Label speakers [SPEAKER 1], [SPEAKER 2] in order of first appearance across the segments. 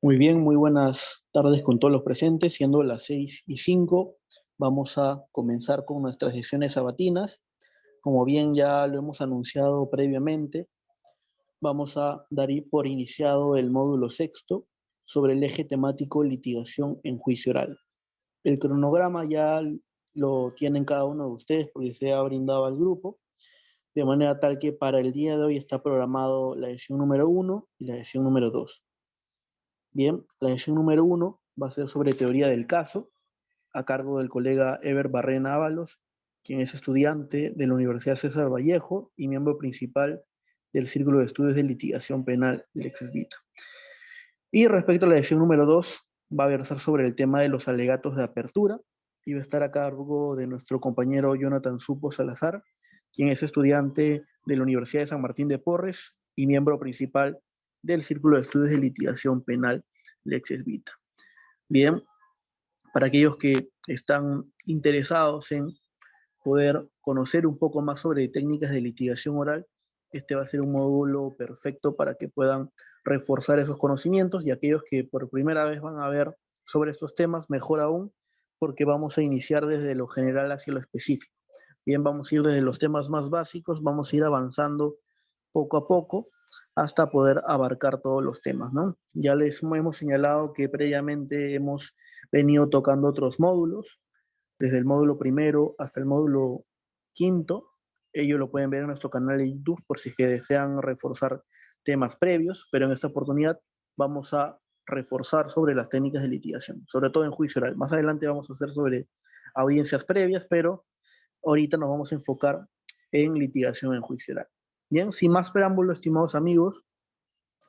[SPEAKER 1] Muy bien, muy buenas tardes con todos los presentes, siendo las 6:05, vamos a comenzar con nuestras sesiones sabatinas. Como bien ya lo hemos anunciado previamente, vamos a dar por iniciado el módulo sexto sobre el eje temático litigación en juicio oral. El cronograma ya lo tienen cada uno de ustedes porque se ha brindado al grupo, de manera tal que para el día de hoy está programado la sesión número 1 y la sesión número 2. Bien, la sesión número 1 va a ser sobre teoría del caso, a cargo del colega Ever Barrena Ábalos, quien es estudiante de la Universidad César Vallejo y miembro principal del Círculo de Estudios de Litigación Penal Lexis Vita. Y respecto a la sesión número 2, va a versar sobre el tema de los alegatos de apertura y va a estar a cargo de nuestro compañero Jonathan Supo Salazar, quien es estudiante de la Universidad de San Martín de Porres y miembro principal del Círculo de Estudios de Litigación Penal Lexis Vita. Bien, para aquellos que están interesados en poder conocer un poco más sobre técnicas de litigación oral, este va a ser un módulo perfecto para que puedan reforzar esos conocimientos, y aquellos que por primera vez van a ver sobre estos temas, mejor aún, porque vamos a iniciar desde lo general hacia lo específico. Bien, vamos a ir desde los temas más básicos, vamos a ir avanzando poco a poco hasta poder abarcar todos los temas, ¿no? Ya les hemos señalado que previamente hemos venido tocando otros módulos, desde el módulo primero hasta el módulo quinto. Ellos lo pueden ver en nuestro canal de YouTube por si es que desean reforzar temas previos, pero en esta oportunidad vamos a reforzar sobre las técnicas de litigación, sobre todo en juicio oral. Más adelante vamos a hacer sobre audiencias previas, pero ahorita nos vamos a enfocar en litigación en juicio oral. Bien, sin más preámbulo, estimados amigos,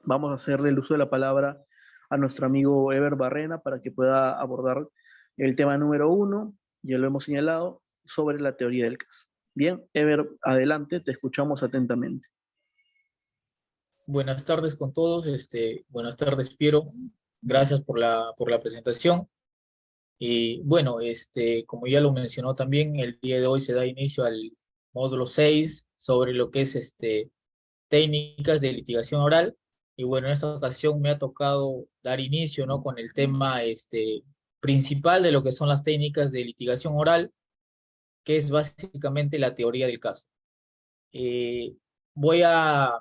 [SPEAKER 1] vamos a hacerle el uso de la palabra a nuestro amigo Ever Barrena para que pueda abordar el tema número 1, ya lo hemos señalado, sobre la teoría del caso. Bien, Ever, adelante, te escuchamos atentamente.
[SPEAKER 2] Buenas tardes con todos, buenas tardes Piero, gracias por la presentación. Y bueno, como ya lo mencionó también, el día de hoy se da inicio al módulo 6 sobre lo que es técnicas de litigación oral. Y bueno, en esta ocasión me ha tocado dar inicio, ¿no?, con el tema principal de lo que son las técnicas de litigación oral, que es básicamente la teoría del caso. Voy a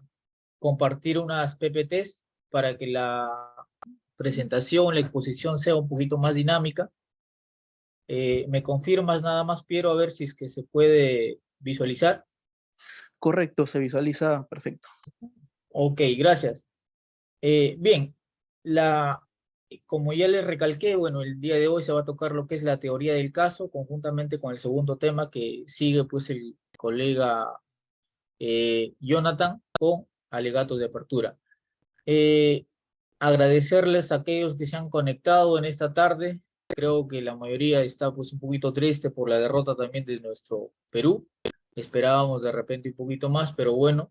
[SPEAKER 2] compartir unas PPTs para que la presentación, la exposición sea un poquito más dinámica. ¿Me confirmas nada más, Piero, a ver si es que se puede visualizar?
[SPEAKER 1] Correcto, se visualiza perfecto.
[SPEAKER 2] Ok, gracias. Bien, como ya les recalqué, bueno, el día de hoy se va a tocar lo que es la teoría del caso, conjuntamente con el segundo tema que sigue pues el colega Jonathan, con alegatos de apertura. Agradecerles a aquellos que se han conectado en esta tarde. Creo que la mayoría está pues un poquito triste por la derrota también de nuestro Perú. Esperábamos de repente un poquito más, pero bueno.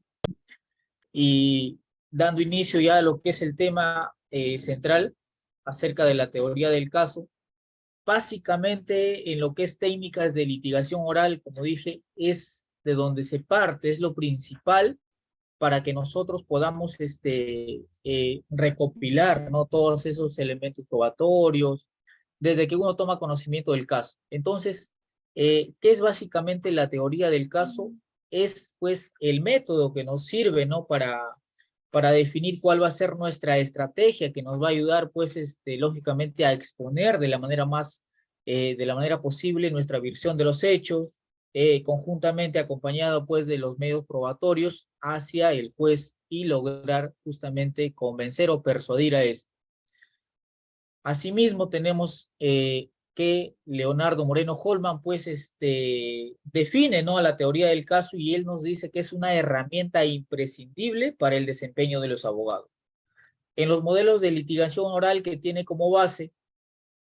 [SPEAKER 2] Y dando inicio ya a lo que es el tema central acerca de la teoría del caso, básicamente en lo que es técnicas de litigación oral, como dije, es de donde se parte, es lo principal para que nosotros podamos recopilar, ¿no?, todos esos elementos probatorios, desde que uno toma conocimiento del caso. Entonces, ¿qué es básicamente la teoría del caso? Es pues el método que nos sirve, ¿no?, para definir cuál va a ser nuestra estrategia, que nos va a ayudar pues lógicamente a exponer de la manera de la manera posible nuestra versión de los hechos, conjuntamente acompañado pues de los medios probatorios hacia el juez y lograr justamente convencer o persuadir a este. Asimismo tenemos que Leonardo Moreno Holman pues define, ¿no?, a la teoría del caso, y él nos dice que es una herramienta imprescindible para el desempeño de los abogados. En los modelos de litigación oral, que tiene como base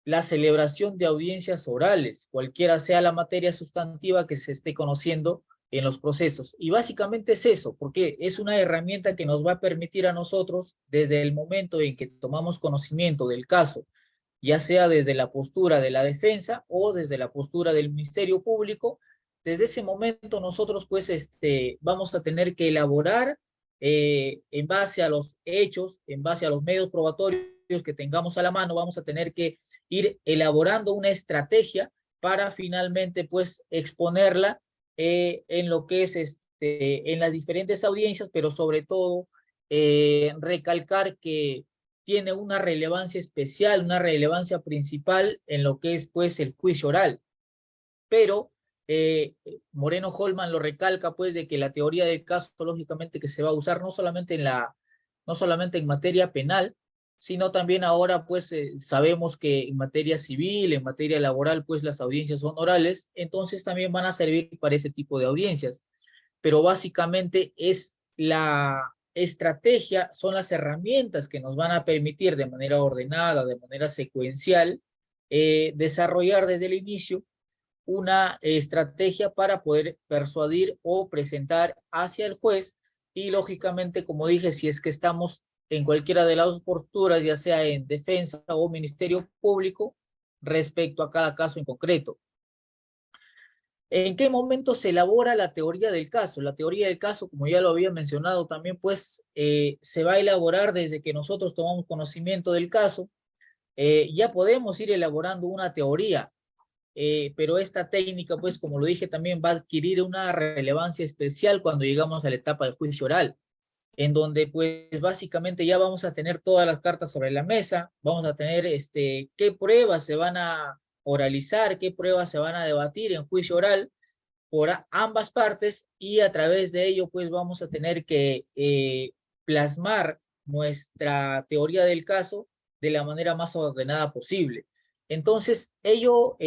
[SPEAKER 2] la celebración de audiencias orales, cualquiera sea la materia sustantiva que se esté conociendo en los procesos. Y básicamente es eso, porque es una herramienta que nos va a permitir a nosotros, desde el momento en que tomamos conocimiento del caso, ya sea desde la postura de la defensa o desde la postura del Ministerio Público, desde ese momento nosotros pues vamos a tener que elaborar en base a los hechos, en base a los medios probatorios que tengamos a la mano, vamos a tener que ir elaborando una estrategia para finalmente pues exponerla en lo que es en las diferentes audiencias, pero sobre todo recalcar que tiene una relevancia especial, una relevancia principal en lo que es pues el juicio oral. Pero Moreno Holman lo recalca pues de que la teoría del caso lógicamente que se va a usar no solamente en materia penal, sino también ahora pues sabemos que en materia civil, en materia laboral pues las audiencias son orales, entonces también van a servir para ese tipo de audiencias. Pero básicamente es la estrategia, son las herramientas que nos van a permitir de manera ordenada, de manera secuencial, desarrollar desde el inicio una estrategia para poder persuadir o presentar hacia el juez y lógicamente, como dije, si es que estamos en cualquiera de las dos posturas, ya sea en defensa o ministerio público, respecto a cada caso en concreto. ¿En qué momento se elabora la teoría del caso? La teoría del caso, como ya lo había mencionado también, pues se va a elaborar desde que nosotros tomamos conocimiento del caso. Ya podemos ir elaborando una teoría, pero esta técnica, pues como lo dije, también va a adquirir una relevancia especial cuando llegamos a la etapa de juicio oral, en donde pues básicamente ya vamos a tener todas las cartas sobre la mesa, vamos a tener qué pruebas se van a oralizar, qué pruebas se van a debatir en juicio oral por ambas partes y a través de ello pues vamos a tener que plasmar nuestra teoría del caso de la manera más ordenada posible. Entonces ello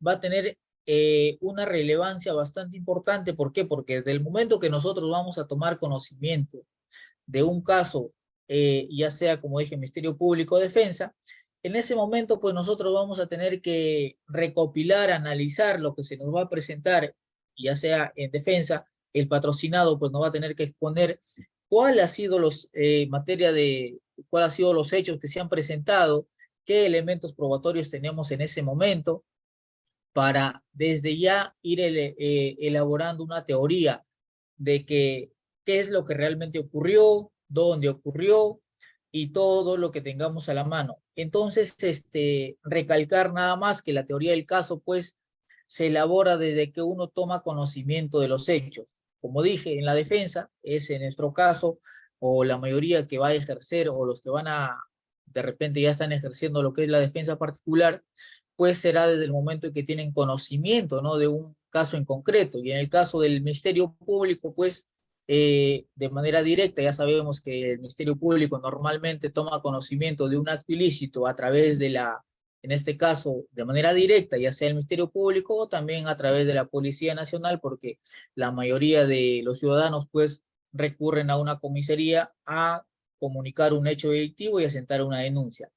[SPEAKER 2] va a tener una relevancia bastante importante. ¿Por qué? Porque desde el momento que nosotros vamos a tomar conocimiento de un caso, ya sea como dije, Ministerio Público o Defensa, en ese momento pues nosotros vamos a tener que recopilar, analizar lo que se nos va a presentar, ya sea en defensa, el patrocinado pues nos va a tener que exponer cuál ha sido cuál ha sido los hechos que se han presentado, qué elementos probatorios tenemos en ese momento, para desde ya ir elaborando una teoría de qué es lo que realmente ocurrió, dónde ocurrió y todo lo que tengamos a la mano. Entonces, recalcar nada más que la teoría del caso, pues, se elabora desde que uno toma conocimiento de los hechos. Como dije, en la defensa, es en nuestro caso, o la mayoría que va a ejercer, o los que de repente ya están ejerciendo lo que es la defensa particular, pues será desde el momento en que tienen conocimiento, ¿no?, de un caso en concreto. Y en el caso del Ministerio Público, pues de manera directa, ya sabemos que el Ministerio Público normalmente toma conocimiento de un acto ilícito a través en este caso, de manera directa, ya sea el Ministerio Público o también a través de la Policía Nacional, porque la mayoría de los ciudadanos, pues, recurren a una comisaría a comunicar un hecho delictivo y a sentar una denuncia.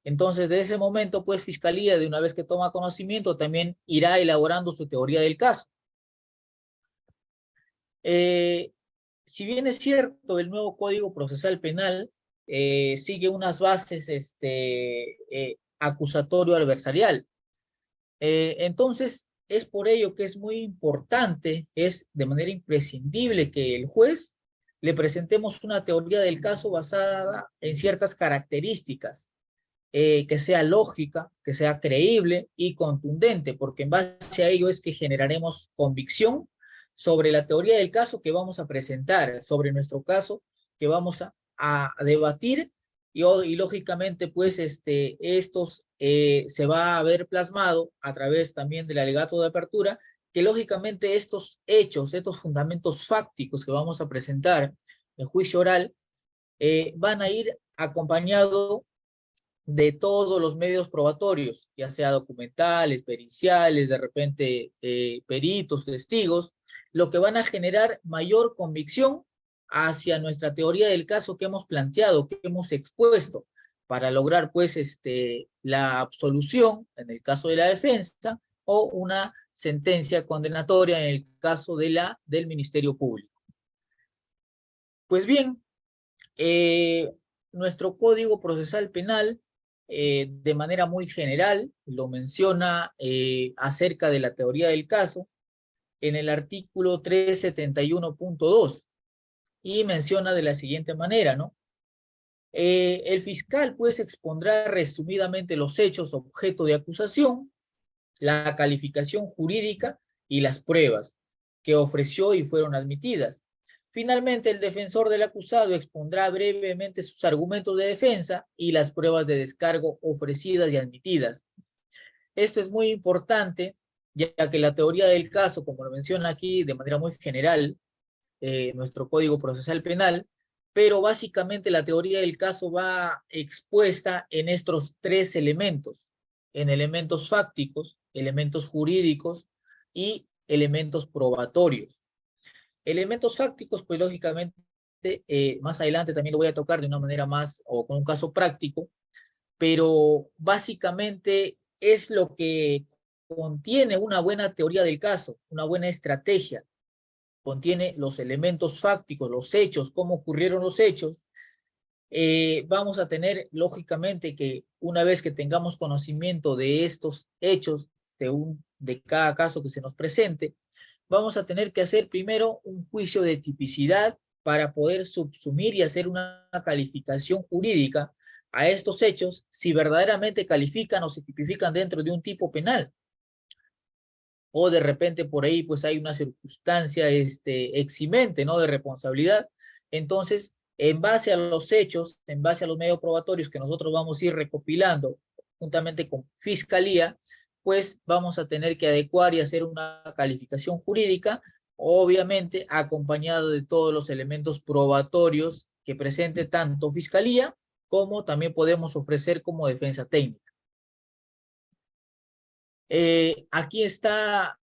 [SPEAKER 2] Entonces, de ese momento, pues, Fiscalía, de una vez que toma conocimiento, también irá elaborando su teoría del caso. Si bien es cierto, el nuevo Código Procesal Penal sigue unas bases acusatorio adversarial. Entonces, es por ello que es muy importante, es de manera imprescindible que el juez le presentemos una teoría del caso basada en ciertas características, que sea lógica, que sea creíble y contundente, porque en base a ello es que generaremos convicción sobre la teoría del caso que vamos a presentar, sobre nuestro caso que vamos a debatir y lógicamente pues estos se va a ver plasmado a través también del alegato de apertura, que lógicamente estos hechos, estos fundamentos fácticos que vamos a presentar en juicio oral van a ir acompañados de todos los medios probatorios, ya sea documentales, periciales, de repente peritos, testigos, lo que van a generar mayor convicción hacia nuestra teoría del caso que hemos planteado, que hemos expuesto, para lograr pues la absolución en el caso de la defensa o una sentencia condenatoria en el caso del Ministerio Público. Pues bien, nuestro Código Procesal Penal, de manera muy general, lo menciona acerca de la teoría del caso en el artículo 371.2 y menciona de la siguiente manera, ¿no? El fiscal pues expondrá resumidamente los hechos objeto de acusación, la calificación jurídica y las pruebas que ofreció y fueron admitidas. Finalmente, el defensor del acusado expondrá brevemente sus argumentos de defensa y las pruebas de descargo ofrecidas y admitidas. Esto es muy importante, ya que la teoría del caso, como lo menciona aquí de manera muy general, nuestro Código Procesal Penal, pero básicamente la teoría del caso va expuesta en estos tres elementos, en elementos fácticos, elementos jurídicos y elementos probatorios. Elementos fácticos, pues lógicamente, más adelante también lo voy a tocar de una manera más o con un caso práctico, pero básicamente es lo que contiene una buena teoría del caso, una buena estrategia, contiene los elementos fácticos, los hechos, cómo ocurrieron los hechos. Vamos a tener, lógicamente, que una vez que tengamos conocimiento de estos hechos, de cada caso que se nos presente, vamos a tener que hacer primero un juicio de tipicidad para poder subsumir y hacer una calificación jurídica a estos hechos si verdaderamente califican o se tipifican dentro de un tipo penal. O de repente por ahí pues hay una circunstancia eximente, ¿no? De responsabilidad. Entonces, en base a los hechos, en base a los medios probatorios que nosotros vamos a ir recopilando juntamente con Fiscalía, pues vamos a tener que adecuar y hacer una calificación jurídica, obviamente acompañado de todos los elementos probatorios que presente tanto Fiscalía como también podemos ofrecer como defensa técnica. Aquí está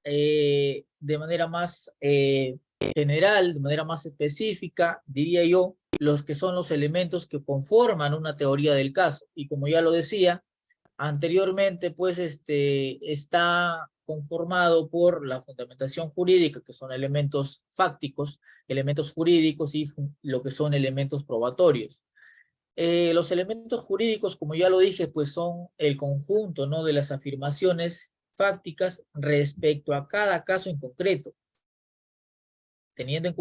[SPEAKER 2] de manera más general, de manera más específica, diría yo, los que son los elementos que conforman una teoría del caso. Y como ya lo decía anteriormente, pues está conformado por la fundamentación jurídica, que son elementos fácticos, elementos jurídicos y lo que son elementos probatorios. Los elementos jurídicos, como ya lo dije, pues son el conjunto, ¿no? De las afirmaciones fácticas respecto a cada caso en concreto, teniendo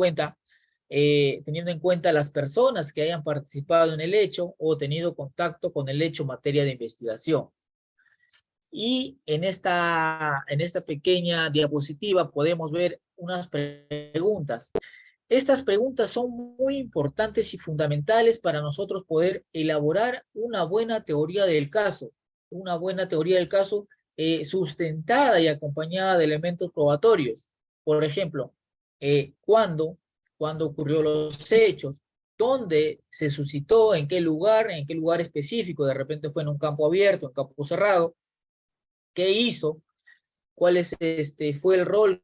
[SPEAKER 2] teniendo en cuenta las personas que hayan participado en el hecho o tenido contacto con el hecho en materia de investigación. Y en esta pequeña diapositiva podemos ver unas preguntas. Estas preguntas son muy importantes y fundamentales para nosotros poder elaborar una buena teoría del caso, sustentada y acompañada de elementos probatorios. Por ejemplo, ¿cuándo ocurrió los hechos? ¿Dónde se suscitó? ¿En qué lugar? ¿En qué lugar específico? De repente fue en un campo abierto, en campo cerrado. ¿Qué hizo? ¿Cuál fue el rol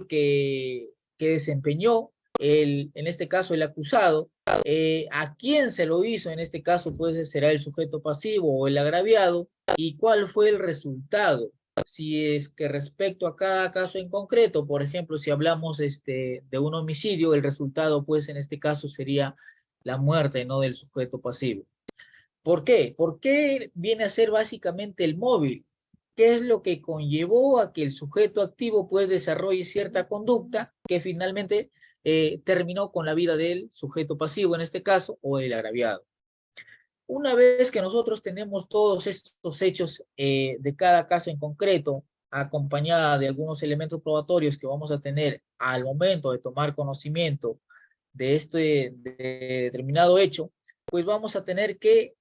[SPEAKER 2] que desempeñó en este caso el acusado? ¿A quién se lo hizo? En este caso pues será el sujeto pasivo o el agraviado. ¿Y cuál fue el resultado? Si es que respecto a cada caso en concreto, por ejemplo, si hablamos de un homicidio, el resultado pues en este caso sería la muerte, ¿no? Del sujeto pasivo. ¿Por qué? ¿Por qué viene a ser básicamente el móvil? ¿Qué es lo que conllevó a que el sujeto activo pues desarrolle cierta conducta que finalmente terminó con la vida del sujeto pasivo en este caso o del agraviado? Una vez que nosotros tenemos todos estos hechos de cada caso en concreto, acompañada de algunos elementos probatorios que vamos a tener al momento de tomar conocimiento de este determinado hecho, pues vamos a tener que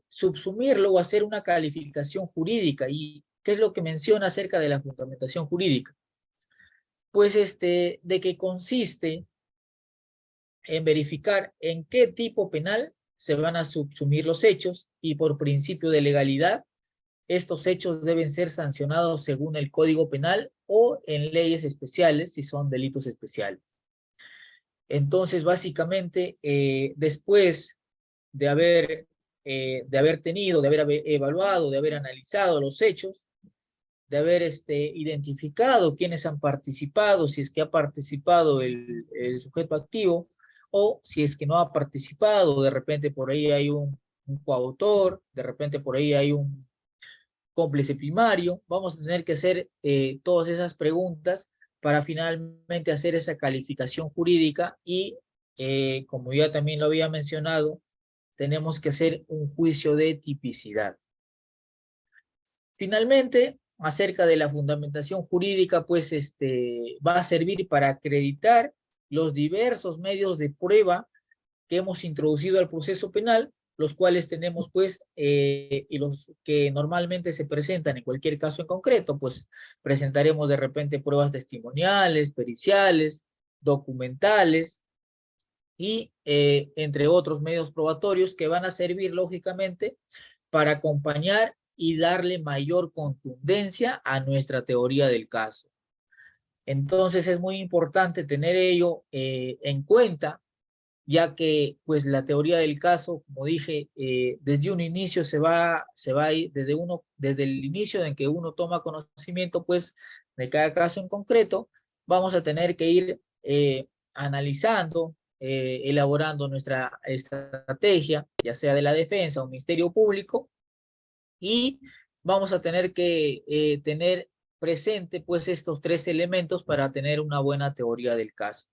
[SPEAKER 2] subsumirlo o hacer una calificación jurídica. ¿Y qué es lo que menciona acerca de la fundamentación jurídica? Pues de que consiste en verificar en qué tipo penal se van a subsumir los hechos y por principio de legalidad, estos hechos deben ser sancionados según el Código Penal o en leyes especiales si son delitos especiales. Entonces, básicamente, después de haber de haber evaluado, de haber analizado los hechos, de haber identificado quiénes han participado, si es que ha participado el sujeto activo, o si es que no ha participado, de repente por ahí hay un coautor, de repente por ahí hay un cómplice primario, vamos a tener que hacer todas esas preguntas para finalmente hacer esa calificación jurídica y, como ya también lo había mencionado, tenemos que hacer un juicio de tipicidad. Finalmente, acerca de la fundamentación jurídica, pues va a servir para acreditar los diversos medios de prueba que hemos introducido al proceso penal, los cuales tenemos pues, y los que normalmente se presentan en cualquier caso en concreto, pues presentaremos de repente pruebas testimoniales, periciales, documentales, y entre otros medios probatorios que van a servir lógicamente para acompañar y darle mayor contundencia a nuestra teoría del caso. Entonces es muy importante tener ello en cuenta, ya que pues la teoría del caso, como dije, desde un inicio se va a ir, desde el inicio en que uno toma conocimiento pues de cada caso en concreto, vamos a tener que ir analizando, elaborando nuestra estrategia, ya sea de la defensa o Ministerio Público, y vamos a tener que tener presente pues estos tres elementos para tener una buena teoría del caso.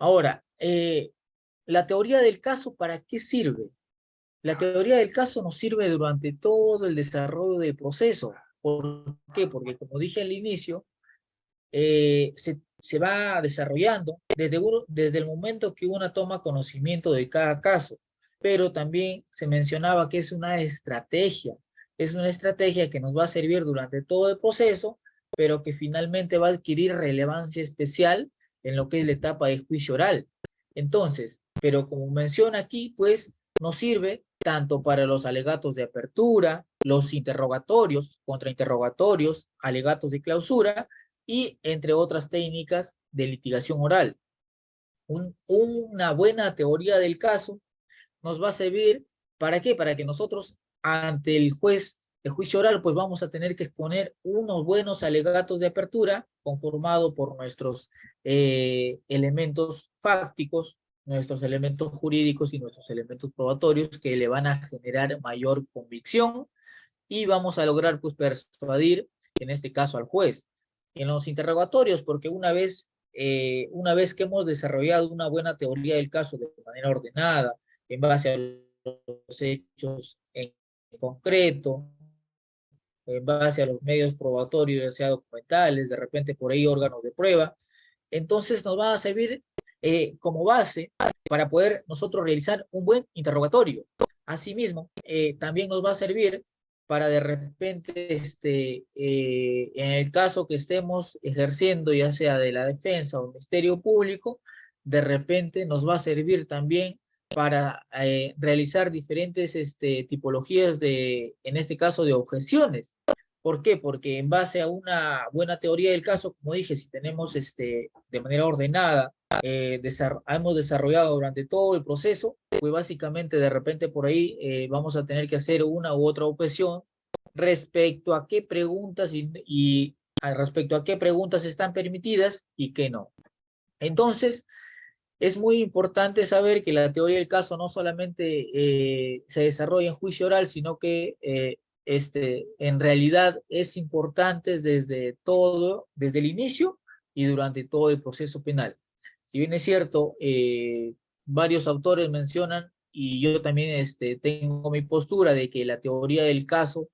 [SPEAKER 2] Ahora, la teoría del caso, ¿para qué sirve? La teoría del caso nos sirve durante todo el desarrollo del proceso. ¿Por qué? Porque como dije al inicio, se va desarrollando desde el momento que uno toma conocimiento de cada caso, pero también se mencionaba que es una estrategia que nos va a servir durante todo el proceso, pero que finalmente va a adquirir relevancia especial en lo que es la etapa de juicio oral. Entonces, pero como menciona aquí, pues nos sirve tanto para los alegatos de apertura, los interrogatorios, contrainterrogatorios, alegatos de clausura, y entre otras técnicas de litigación oral. Una buena teoría del caso nos va a servir, ¿para qué? Para que nosotros ante el juez de juicio oral pues vamos a tener que exponer unos buenos alegatos de apertura conformado por nuestros elementos fácticos, nuestros elementos jurídicos y nuestros elementos probatorios que le van a generar mayor convicción, y vamos a lograr pues persuadir, en este caso al juez. En los interrogatorios, porque una vez que hemos desarrollado una buena teoría del caso de manera ordenada, en base a los hechos en concreto, en base a los medios probatorios, ya sea documentales, de repente por ahí órganos de prueba, entonces nos va a servir como base para poder nosotros realizar un buen interrogatorio. Asimismo, también nos va a servir para de repente, en el caso que estemos ejerciendo, ya sea de la defensa o el Ministerio Público, de repente nos va a servir también para realizar diferentes tipologías en este caso, de objeciones. ¿Por qué? Porque en base a una buena teoría del caso, como dije, si tenemos de manera ordenada, hemos desarrollado durante todo el proceso, pues básicamente de repente por ahí vamos a tener que hacer una u otra objeción respecto a qué preguntas respecto a qué preguntas están permitidas y qué no. Entonces, es muy importante saber que la teoría del caso no solamente se desarrolla en juicio oral, sino que en realidad es importante desde el inicio y durante todo el proceso penal. Si bien es cierto, varios autores mencionan, y yo también tengo mi postura de que la teoría del caso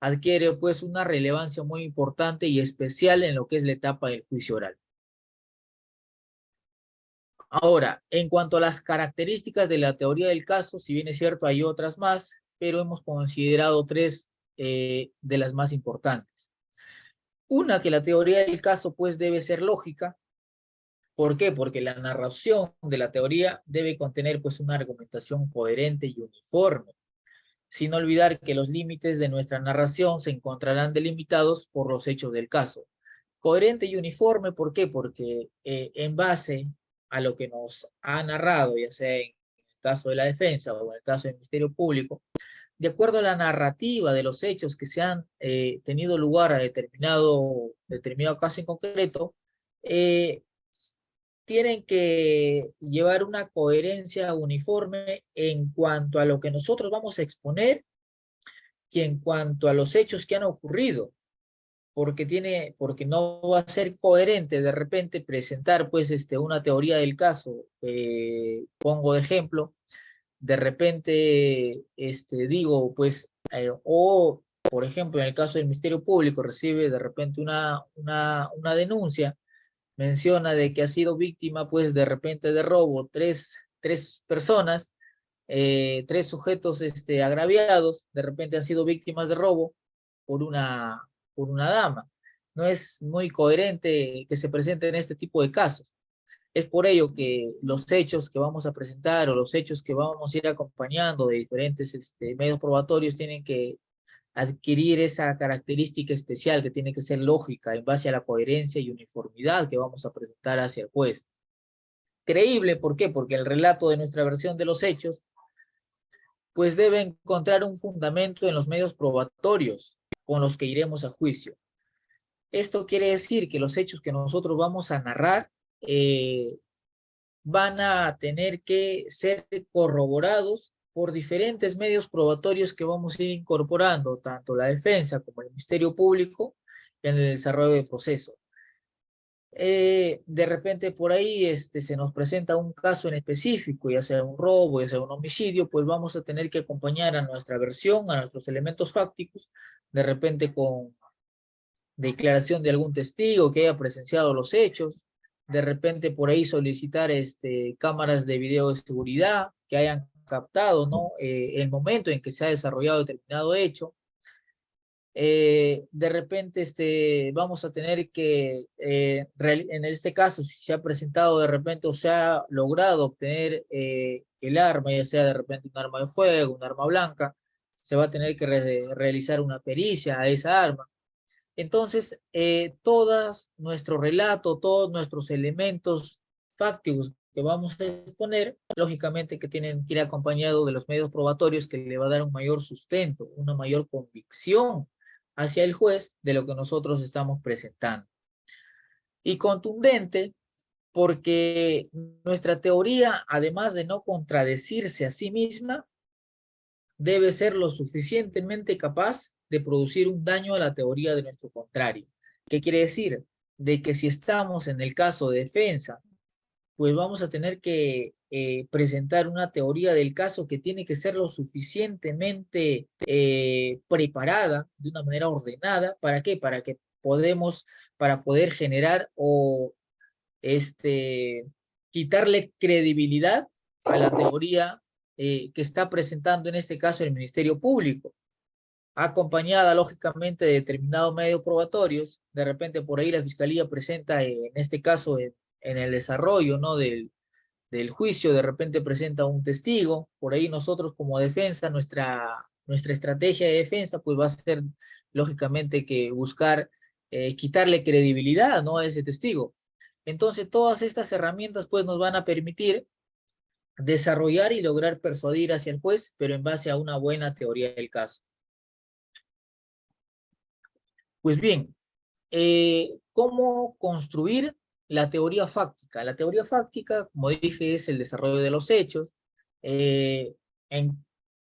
[SPEAKER 2] adquiere pues una relevancia muy importante y especial en lo que es la etapa del juicio oral. Ahora, en cuanto a las características de la teoría del caso, si bien es cierto, hay otras más, pero hemos considerado tres de las más importantes. Una, que la teoría del caso pues debe ser lógica. ¿Por qué? Porque la narración de la teoría debe contener pues una argumentación coherente y uniforme, sin olvidar que los límites de nuestra narración se encontrarán delimitados por los hechos del caso. Coherente y uniforme, ¿por qué? Porque en base a lo que nos ha narrado, ya sea en el caso de la defensa o en el caso del Ministerio Público, de acuerdo a la narrativa de los hechos que se han tenido lugar a determinado caso en concreto, eh, tienen que llevar una coherencia uniforme en cuanto a lo que nosotros vamos a exponer y en cuanto a los hechos que han ocurrido. porque no va a ser coherente de repente presentar pues una teoría del caso. Pongo de ejemplo, de repente digo pues, o por ejemplo en el caso del Ministerio Público recibe de repente una denuncia, menciona de que ha sido víctima pues de repente de robo tres personas, tres sujetos agraviados, de repente han sido víctimas de robo por por una dama. No es muy coherente que se presenten este tipo de casos. Es por ello que los hechos que vamos a presentar o los hechos que vamos a ir acompañando de diferentes medios probatorios tienen que adquirir esa característica especial que tiene que ser lógica en base a la coherencia y uniformidad que vamos a presentar hacia el juez. Creíble, ¿por qué? Porque el relato de nuestra versión de los hechos pues debe encontrar un fundamento en los medios probatorios con los que iremos a juicio. Esto quiere decir que los hechos que nosotros vamos a narrar van a tener que ser corroborados por diferentes medios probatorios que vamos a ir incorporando, tanto la defensa como el Ministerio Público, en el desarrollo del proceso. De repente por ahí se nos presenta un caso en específico, ya sea un robo, ya sea un homicidio, pues vamos a tener que acompañar a nuestra versión, a nuestros elementos fácticos, de repente con declaración de algún testigo que haya presenciado los hechos, de repente por ahí solicitar cámaras de video de seguridad que hayan captado, ¿no? El momento en que se ha desarrollado determinado hecho. De repente vamos a tener que, en este caso, si se ha presentado de repente o se ha logrado obtener el arma, ya sea de repente un arma de fuego, un arma blanca, se va a tener que realizar una pericia a esa arma. Entonces, todo nuestro relato, todos nuestros elementos fácticos que vamos a exponer, lógicamente que tienen que ir acompañados de los medios probatorios que le va a dar un mayor sustento, una mayor convicción hacia el juez de lo que nosotros estamos presentando. Y contundente, porque nuestra teoría, además de no contradecirse a sí misma, debe ser lo suficientemente capaz de producir un daño a la teoría de nuestro contrario. ¿Qué quiere decir? De que si estamos en el caso de defensa, pues vamos a tener que presentar una teoría del caso que tiene que ser lo suficientemente preparada de una manera ordenada. ¿Para qué? Para poder generar o quitarle credibilidad a la teoría que está presentando en este caso el Ministerio Público, acompañada lógicamente de determinados medios probatorios. De repente por ahí la Fiscalía presenta, en este caso en el desarrollo, ¿no? del juicio, de repente presenta un testigo. Por ahí nosotros como defensa, nuestra estrategia de defensa pues va a ser lógicamente que buscar quitarle credibilidad, ¿no? a ese testigo. Entonces todas estas herramientas pues nos van a permitir desarrollar y lograr persuadir hacia el juez, pero en base a una buena teoría del caso. Pues bien, ¿cómo construir la teoría fáctica? La teoría fáctica, como dije, es el desarrollo de los hechos, eh, en,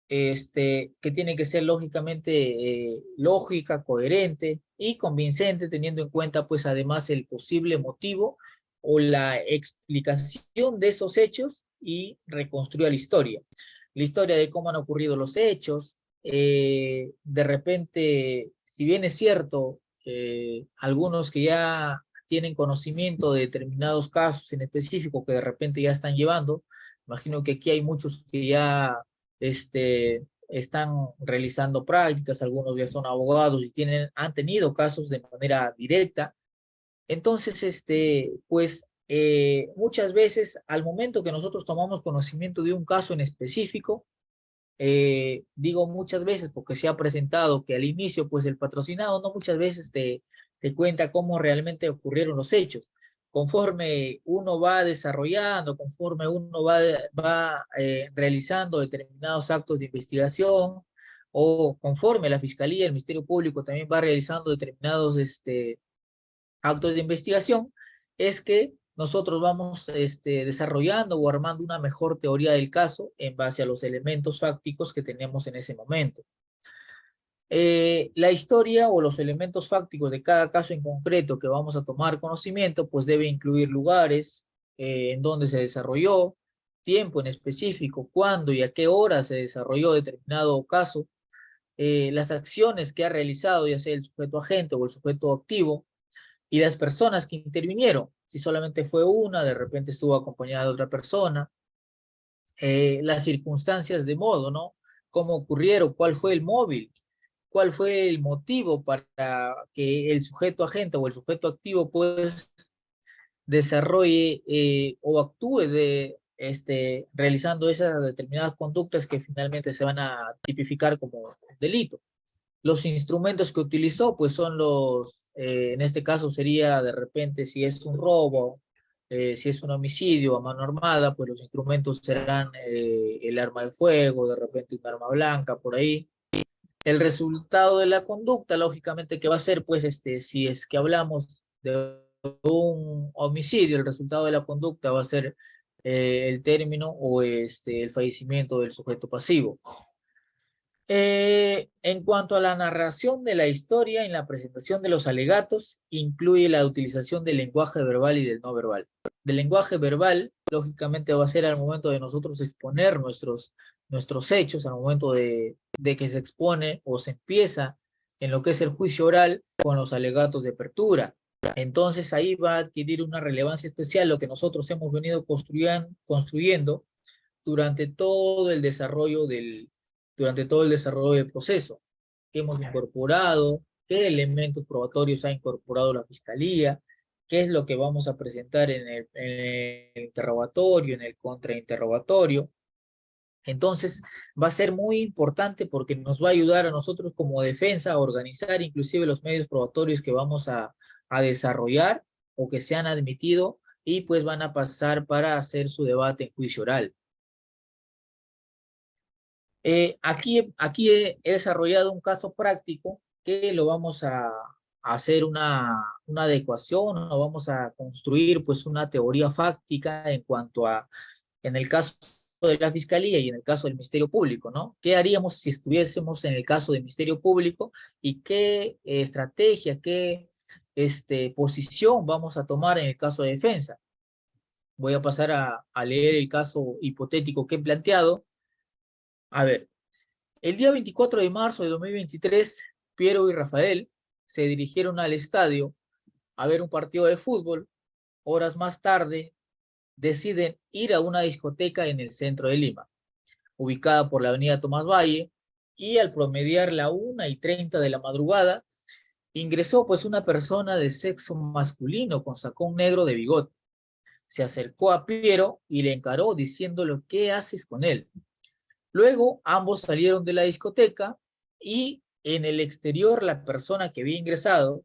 [SPEAKER 2] que tiene que ser lógicamente lógica, coherente y convincente, teniendo en cuenta pues además el posible motivo o la explicación de esos hechos y reconstruir la historia de cómo han ocurrido los hechos. De repente, si bien es cierto, algunos que ya tienen conocimiento de determinados casos en específico que de repente ya están llevando, imagino que aquí hay muchos que ya están realizando prácticas, algunos ya son abogados y han tenido casos de manera directa. Entonces, pues muchas veces al momento que nosotros tomamos conocimiento de un caso en específico, digo muchas veces porque se ha presentado que al inicio, pues el patrocinado no muchas veces te cuenta cómo realmente ocurrieron los hechos. Conforme uno va desarrollando, conforme uno va realizando determinados actos de investigación, o conforme la Fiscalía, el Ministerio Público también va realizando determinados actos de investigación, es que nosotros vamos desarrollando o armando una mejor teoría del caso en base a los elementos fácticos que tenemos en ese momento. La historia o los elementos fácticos de cada caso en concreto que vamos a tomar conocimiento, pues debe incluir lugares en donde se desarrolló, tiempo en específico, cuándo y a qué hora se desarrolló determinado caso, las acciones que ha realizado, ya sea el sujeto agente o el sujeto activo, y las personas que intervinieron. Si solamente fue una, de repente estuvo acompañada de otra persona, las circunstancias de modo, ¿no? ¿Cómo ocurrieron? ¿Cuál fue el móvil? ¿Cuál fue el motivo para que el sujeto agente o el sujeto activo pues desarrolle o actúe realizando esas determinadas conductas que finalmente se van a tipificar como delito? Los instrumentos que utilizó, pues son en este caso sería de repente si es un robo, si es un homicidio a mano armada, pues los instrumentos serán el arma de fuego, de repente un arma blanca por ahí. El resultado de la conducta, lógicamente, que va a ser, pues, si es que hablamos de un homicidio, el resultado de la conducta va a ser el término o el fallecimiento del sujeto pasivo. En cuanto a la narración de la historia en la presentación de los alegatos, incluye la utilización del lenguaje verbal y del no verbal. Del lenguaje verbal, lógicamente, va a ser al momento de nosotros exponer nuestros hechos, al momento de que se expone o se empieza en lo que es el juicio oral con los alegatos de apertura. Entonces ahí va a adquirir una relevancia especial lo que nosotros hemos venido construyendo durante todo el desarrollo del proceso, que hemos incorporado, qué elementos probatorios ha incorporado la Fiscalía, qué es lo que vamos a presentar en el interrogatorio, en el contrainterrogatorio. Entonces, va a ser muy importante porque nos va a ayudar a nosotros como defensa a organizar inclusive los medios probatorios que vamos a desarrollar o que se han admitido y pues van a pasar para hacer su debate en juicio oral. Aquí he desarrollado un caso práctico que lo vamos a hacer una adecuación o vamos a construir pues una teoría fáctica en cuanto a, en el caso de la Fiscalía y en el caso del Ministerio Público, ¿no? ¿Qué haríamos si estuviésemos en el caso del Ministerio Público y qué estrategia, qué posición vamos a tomar en el caso de defensa? Voy a pasar a leer el caso hipotético que he planteado. A ver, el día 24 de marzo de 2023, Piero y Rafael se dirigieron al estadio a ver un partido de fútbol. Horas más tarde, deciden ir a una discoteca en el centro de Lima, ubicada por la avenida Tomás Valle, y al promediar la 1:30 de la madrugada, ingresó pues una persona de sexo masculino con sacón negro de bigote. Se acercó a Piero y le encaró diciéndole: ¿qué haces con él? Luego ambos salieron de la discoteca y en el exterior la persona que había ingresado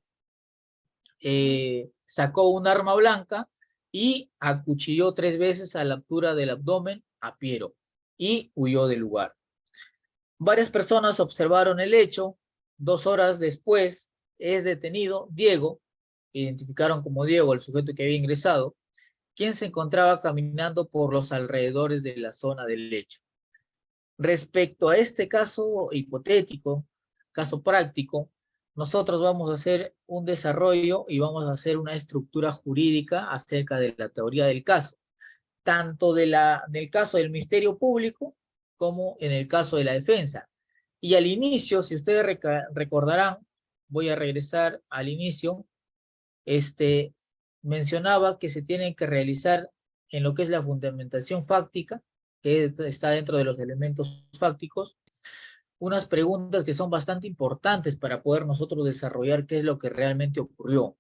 [SPEAKER 2] sacó un arma blanca y acuchilló 3 veces a la altura del abdomen a Piero y huyó del lugar. Varias personas observaron el hecho. 2 horas después es detenido Diego, identificaron como Diego el sujeto que había ingresado, quien se encontraba caminando por los alrededores de la zona del hecho. Respecto a este caso hipotético, caso práctico, nosotros vamos a hacer un desarrollo y vamos a hacer una estructura jurídica acerca de la teoría del caso, tanto del caso del Ministerio Público como en el caso de la defensa. Y al inicio, si ustedes recordarán, voy a regresar al inicio, mencionaba que se tiene que realizar en lo que es la fundamentación fáctica, que está dentro de los elementos fácticos, unas preguntas que son bastante importantes para poder nosotros desarrollar qué es lo que realmente ocurrió.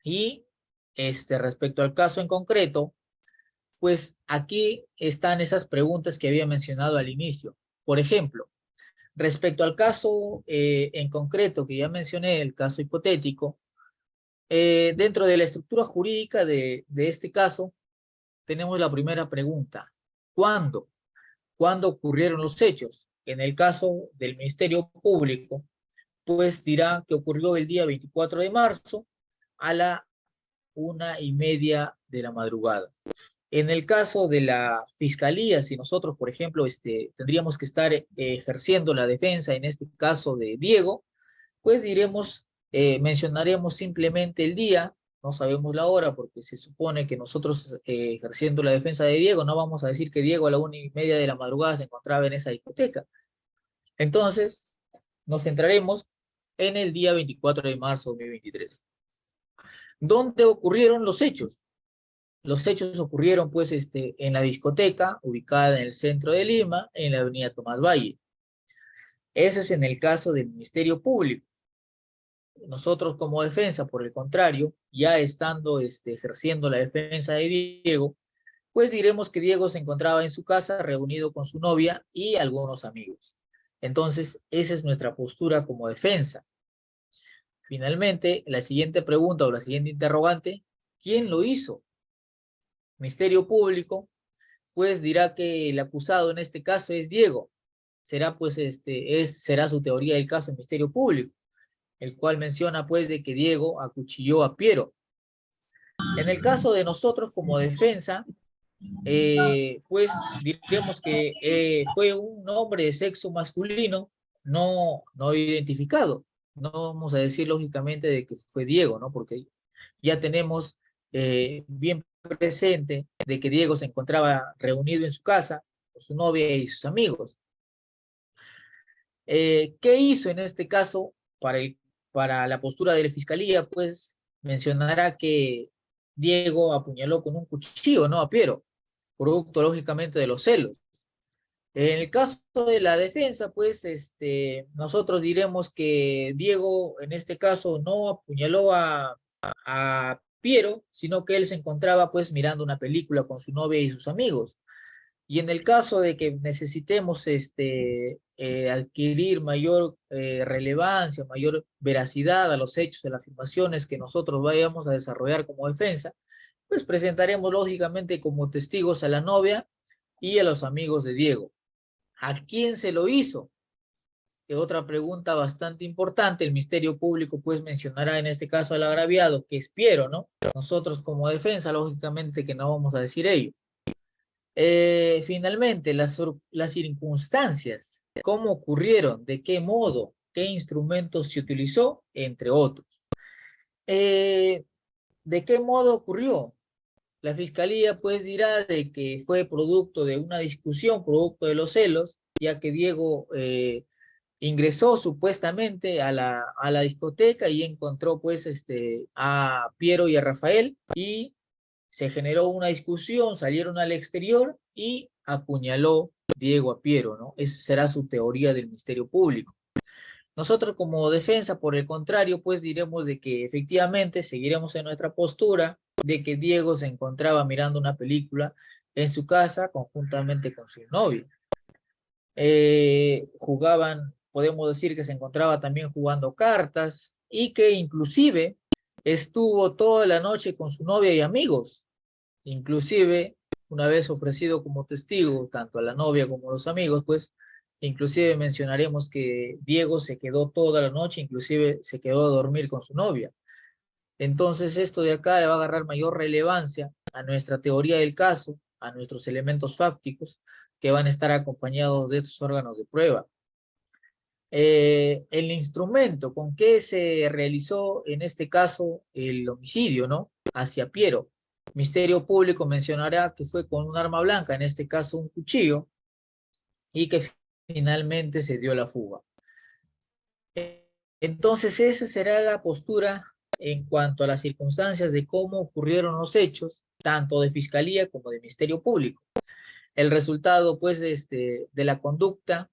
[SPEAKER 2] Y respecto al caso en concreto, pues aquí están esas preguntas que había mencionado al inicio. Por ejemplo, respecto al caso en concreto que ya mencioné, el caso hipotético, dentro de la estructura jurídica de este caso, tenemos la primera pregunta. ¿Cuándo? ¿Cuándo ocurrieron los hechos? En el caso del Ministerio Público, pues dirá que ocurrió el día 24 de marzo a la 1:30 de la madrugada. En el caso de la fiscalía, si nosotros, por ejemplo, tendríamos que estar ejerciendo la defensa, en este caso de Diego, pues diremos, mencionaremos simplemente el día, no sabemos la hora, porque se supone que nosotros ejerciendo la defensa de Diego, no vamos a decir que Diego a la 1:30 de la madrugada se encontraba en esa discoteca. Entonces, nos centraremos en el día 24 de marzo de 2023. ¿Dónde ocurrieron los hechos? Los hechos ocurrieron pues en la discoteca ubicada en el centro de Lima, en la avenida Tomás Valle. Ese es en el caso del Ministerio Público. Nosotros como defensa, por el contrario, ya estando ejerciendo la defensa de Diego, pues diremos que Diego se encontraba en su casa reunido con su novia y algunos amigos. Entonces, esa es nuestra postura como defensa. Finalmente, la siguiente pregunta o la siguiente interrogante, ¿quién lo hizo? Ministerio Público, pues dirá que el acusado en este caso es Diego. Será pues será su teoría del caso del Ministerio Público, el cual menciona pues de que Diego acuchilló a Piero. En el caso de nosotros como defensa, pues diremos que fue un hombre de sexo masculino no identificado. No vamos a decir lógicamente de que fue Diego, ¿no? Porque ya tenemos bien presente de que Diego se encontraba reunido en su casa con su novia y sus amigos. ¿Qué hizo en este caso para la postura de la fiscalía? Pues mencionará que Diego apuñaló con un cuchillo, ¿no? A Piero, producto lógicamente de los celos. En el caso de la defensa, pues nosotros diremos que Diego en este caso no apuñaló a Piero, sino que él se encontraba pues mirando una película con su novia y sus amigos. Y en el caso de que necesitemos adquirir mayor relevancia, mayor veracidad a los hechos, de las afirmaciones que nosotros vayamos a desarrollar como defensa, pues presentaremos lógicamente como testigos a la novia y a los amigos de Diego. ¿A quién se lo hizo? Otra pregunta bastante importante, el Ministerio Público pues mencionará en este caso al agraviado, que es Piero, ¿no? Nosotros como defensa, lógicamente que no vamos a decir ello. Finalmente, las circunstancias, cómo ocurrieron, de qué modo, qué instrumentos se utilizó, entre otros. ¿De qué modo ocurrió? La fiscalía pues dirá de que fue producto de una discusión, producto de los celos, ya que Diego ingresó supuestamente a la discoteca y encontró pues a Piero y a Rafael y se generó una discusión, salieron al exterior y apuñaló Diego a Piero, ¿no? Esa será su teoría del Ministerio Público. Nosotros como defensa, por el contrario, pues diremos de que efectivamente seguiremos en nuestra postura de que Diego se encontraba mirando una película en su casa conjuntamente con su novia. Jugaban, podemos decir que se encontraba también jugando cartas y que inclusive estuvo toda la noche con su novia y amigos. Inclusive, una vez ofrecido como testigo, tanto a la novia como a los amigos, pues, inclusive mencionaremos que Diego se quedó toda la noche, inclusive se quedó a dormir con su novia. Entonces, esto de acá le va a agarrar mayor relevancia a nuestra teoría del caso, a nuestros elementos fácticos, que van a estar acompañados de estos órganos de prueba. El instrumento con que se realizó en este caso el homicidio, ¿no? Hacia Piero. Ministerio Público mencionará que fue con un arma blanca, en este caso un cuchillo, y que finalmente se dio la fuga. Entonces, esa será la postura en cuanto a las circunstancias de cómo ocurrieron los hechos, tanto de Fiscalía como de Ministerio Público. El resultado, pues, de la conducta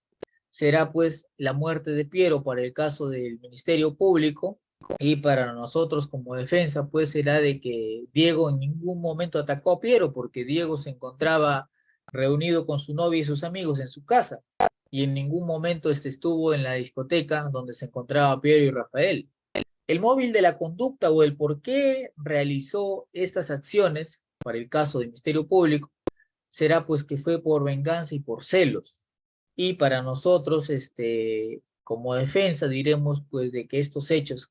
[SPEAKER 2] será, pues, la muerte de Piero para el caso del Ministerio Público, y para nosotros como defensa, pues será de que Diego en ningún momento atacó a Piero, porque Diego se encontraba reunido con su novia y sus amigos en su casa, y en ningún momento estuvo en la discoteca donde se encontraba Piero y Rafael. El móvil de la conducta o el por qué realizó estas acciones, para el caso del Ministerio Público, será pues que fue por venganza y por celos. Y para nosotros, como defensa diremos pues de que estos hechos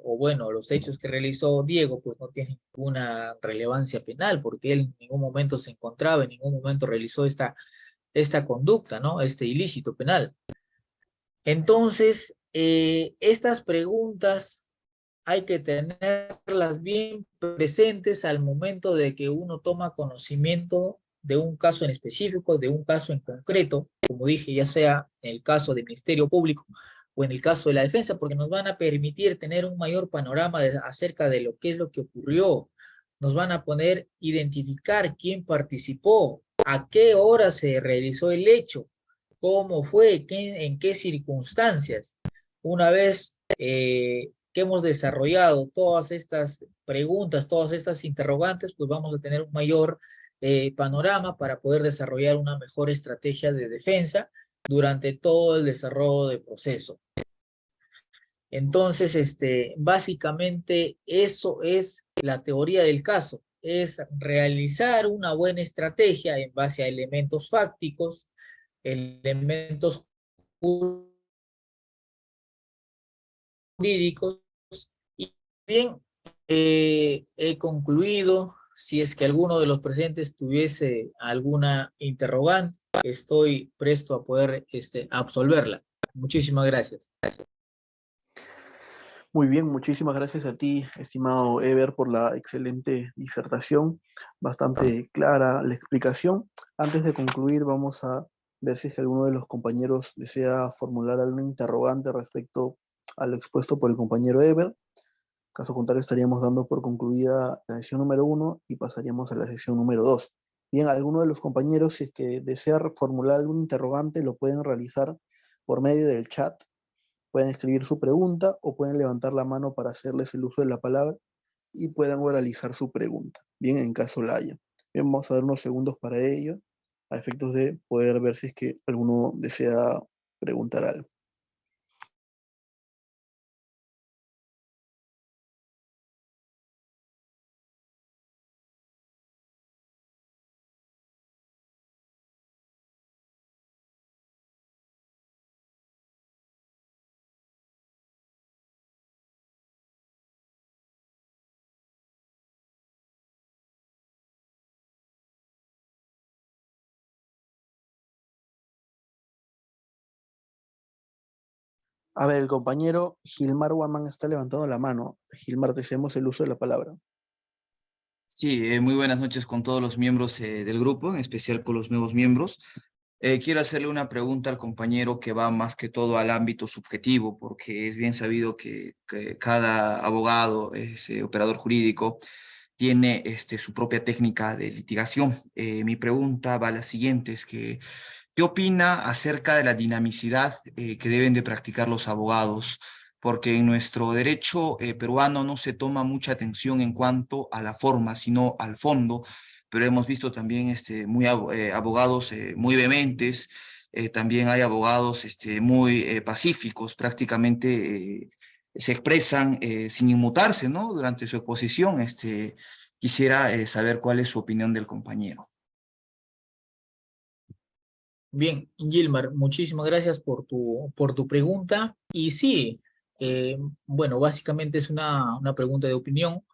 [SPEAKER 2] o bueno, los hechos que realizó Diego pues no tienen ninguna relevancia penal porque él en ningún momento se encontraba, en ningún momento realizó esta conducta, ¿no? Este ilícito penal. Entonces, estas preguntas hay que tenerlas bien presentes al momento de que uno toma conocimiento de un caso en específico, de un caso en concreto, como dije, ya sea en el caso del Ministerio Público o en el caso de la defensa, porque nos van a permitir tener un mayor panorama acerca de lo que es lo que ocurrió. Nos van a poner identificar quién participó, a qué hora se realizó el hecho, cómo fue, en qué circunstancias. Una vez que hemos desarrollado todas estas preguntas, todas estas interrogantes, pues vamos a tener un mayor panorama para poder desarrollar una mejor estrategia de defensa durante todo el desarrollo del proceso. Entonces, básicamente eso es la teoría del caso, es realizar una buena estrategia en base a elementos fácticos, elementos jurídicos. Y bien, he concluido. Si es que alguno de los presentes tuviese alguna interrogante, estoy presto a poder absolverla. Muchísimas gracias.
[SPEAKER 1] Muy bien, muchísimas gracias a ti, estimado Ever, por la excelente disertación, bastante clara la explicación. Antes de concluir, vamos a ver si es que alguno de los compañeros desea formular algún interrogante respecto a lo expuesto por el compañero Ever. Caso contrario, estaríamos dando por concluida la sesión número 1 y pasaríamos a la sesión número 2. Bien, alguno de los compañeros, si es que desea formular algún interrogante, lo pueden realizar por medio del chat. Pueden escribir su pregunta o pueden levantar la mano para hacerles el uso de la palabra y puedan oralizar su pregunta, bien, en caso la haya. Bien, vamos a dar unos segundos para ello, a efectos de poder ver si es que alguno desea preguntar algo. A ver, el compañero Gilmar Guamán está levantando la mano. Gilmar, deseamos el uso de la palabra.
[SPEAKER 3] Sí, muy buenas noches con todos los miembros del grupo, en especial con los nuevos miembros. Quiero hacerle una pregunta al compañero que va más que todo al ámbito subjetivo, porque es bien sabido que cada abogado, operador jurídico, tiene su propia técnica de litigación. Mi pregunta va a la siguiente, es que, ¿qué opina acerca de la dinamicidad que deben de practicar los abogados? Porque en nuestro derecho peruano no se toma mucha atención en cuanto a la forma, sino al fondo, pero hemos visto también abogados muy vehementes, también hay abogados muy pacíficos, prácticamente se expresan sin inmutarse, ¿no? Durante su exposición. Quisiera saber cuál es su opinión del compañero.
[SPEAKER 2] Bien, Gilmar, muchísimas gracias por tu pregunta. Y sí, bueno, básicamente es una pregunta de opinión.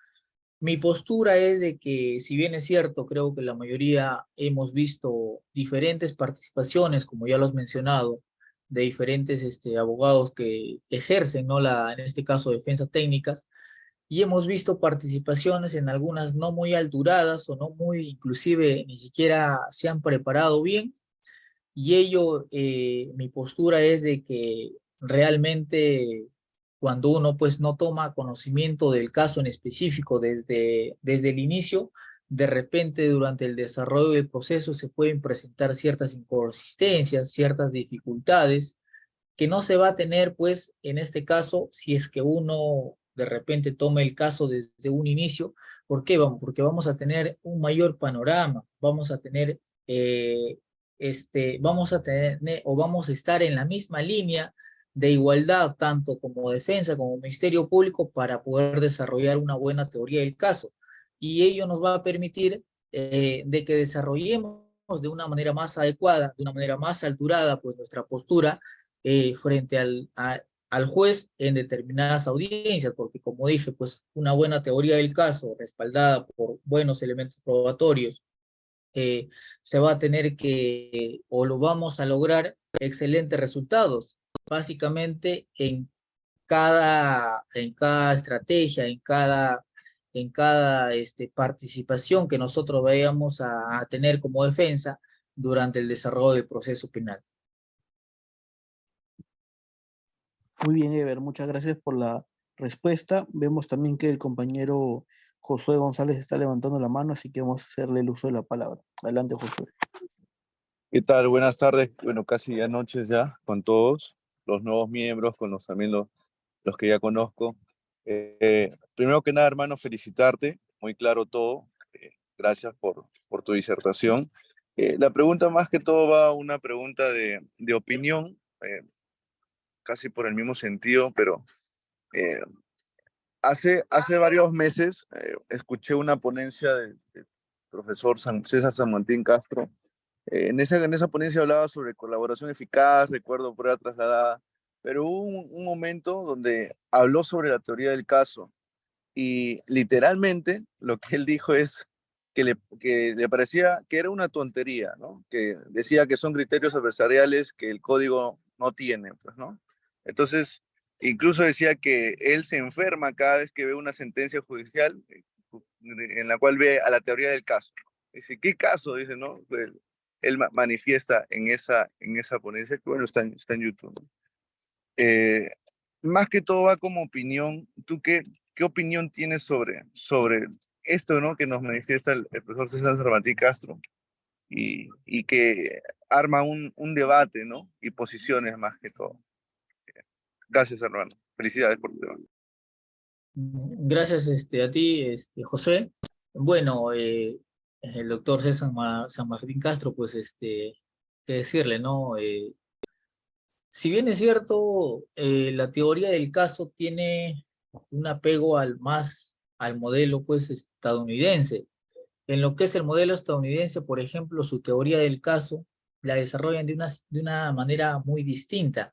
[SPEAKER 2] Mi postura es de que, si bien es cierto, creo que la mayoría hemos visto diferentes participaciones, como ya lo has mencionado, de diferentes abogados que ejercen, ¿no? En este caso, defensa técnicas, y hemos visto participaciones en algunas no muy alturadas o no muy, inclusive, ni siquiera se han preparado bien, y ello, mi postura es de que realmente cuando uno pues no toma conocimiento del caso en específico desde el inicio, de repente durante el desarrollo del proceso se pueden presentar ciertas inconsistencias, ciertas dificultades que no se va a tener pues en este caso si es que uno de repente toma el caso desde un inicio. ¿Por qué? Porque vamos a tener un mayor panorama, vamos a tener vamos a tener o vamos a estar en la misma línea de igualdad, tanto como defensa como Ministerio Público, para poder desarrollar una buena teoría del caso. Y ello nos va a permitir de que desarrollemos de una manera más adecuada, de una manera más alturada, pues nuestra postura frente al juez en determinadas audiencias, porque como dije, pues una buena teoría del caso, respaldada por buenos elementos probatorios, se va a tener que, o lo vamos a lograr, excelentes resultados. Básicamente en cada estrategia, en cada participación que nosotros vayamos a tener como defensa durante el desarrollo del proceso penal.
[SPEAKER 1] Muy bien, Ever, muchas gracias por la respuesta. Vemos también que el compañero Josué González está levantando la mano, así que vamos a hacerle el uso de la palabra. Adelante, Josué.
[SPEAKER 4] ¿Qué tal? Buenas tardes. Bueno, casi ya noches ya con todos, los nuevos miembros, con también los que ya conozco. Primero que nada, hermano, felicitarte. Muy claro todo. Gracias por tu disertación. La pregunta más que todo va a una pregunta de opinión, casi por el mismo sentido, pero hace varios meses escuché una ponencia del profesor César San Martín Castro. En esa ponencia hablaba sobre colaboración eficaz, recuerdo prueba trasladada, pero hubo un momento donde habló sobre la teoría del caso y literalmente lo que él dijo es que le parecía que era una tontería, ¿no? Que decía que son criterios adversariales que el código no tiene, pues, ¿no? Entonces, incluso decía que él se enferma cada vez que ve una sentencia judicial en la cual ve a la teoría del caso. Dice, ¿qué caso? Dice, ¿no? Él manifiesta en esa ponencia, que bueno, está en YouTube, ¿no? Más que todo va como opinión. ¿Tú qué opinión tienes sobre esto, ¿no? Que nos manifiesta el profesor César San Martín Castro y que arma un debate, ¿no? Y posiciones más que todo. Gracias, hermano. Felicidades por tu debate.
[SPEAKER 2] Gracias a ti, José. Bueno, el doctor César San Martín Castro, pues, qué decirle, ¿no? Si bien es cierto, la teoría del caso tiene un apego al modelo, pues, estadounidense. En lo que es el modelo estadounidense, por ejemplo, su teoría del caso la desarrollan de una manera muy distinta.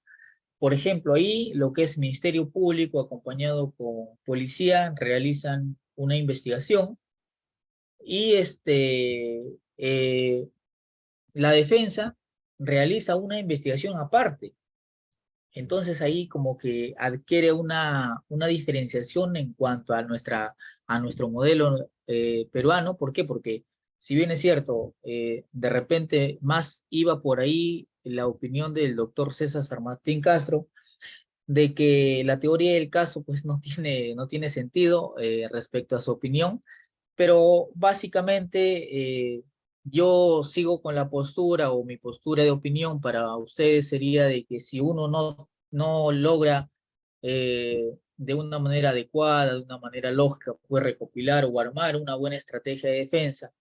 [SPEAKER 2] Por ejemplo, ahí lo que es Ministerio Público acompañado con policía realizan una investigación y la defensa realiza una investigación aparte. Entonces ahí como que adquiere una diferenciación en cuanto a nuestro modelo peruano. ¿Por qué? Porque si bien es cierto, de repente más iba por ahí la opinión del doctor César San Martín Castro, de que la teoría del caso pues no tiene sentido respecto a su opinión, pero básicamente yo sigo con la postura o mi postura de opinión para ustedes sería de que si uno no logra de una manera adecuada, de una manera lógica, pues recopilar o armar una buena estrategia de defensa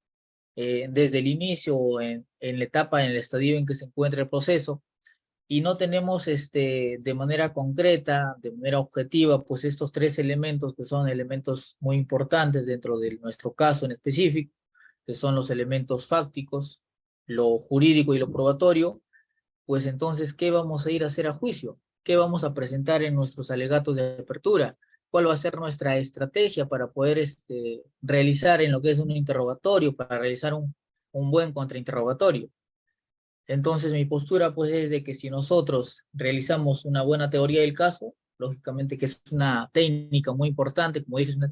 [SPEAKER 2] desde el inicio o en la etapa, en el estadio en que se encuentra el proceso, y no tenemos de manera concreta, de manera objetiva, pues estos tres elementos que son elementos muy importantes dentro de nuestro caso en específico, que son los elementos fácticos, lo jurídico y lo probatorio, pues entonces, ¿qué vamos a ir a hacer a juicio? ¿Qué vamos a presentar en nuestros alegatos de apertura? ¿Cuál va a ser nuestra estrategia para poder realizar en lo que es un interrogatorio, para realizar un buen contrainterrogatorio? Entonces mi postura pues es de que si nosotros realizamos una buena teoría del caso, lógicamente que es una técnica muy importante, como dije, es una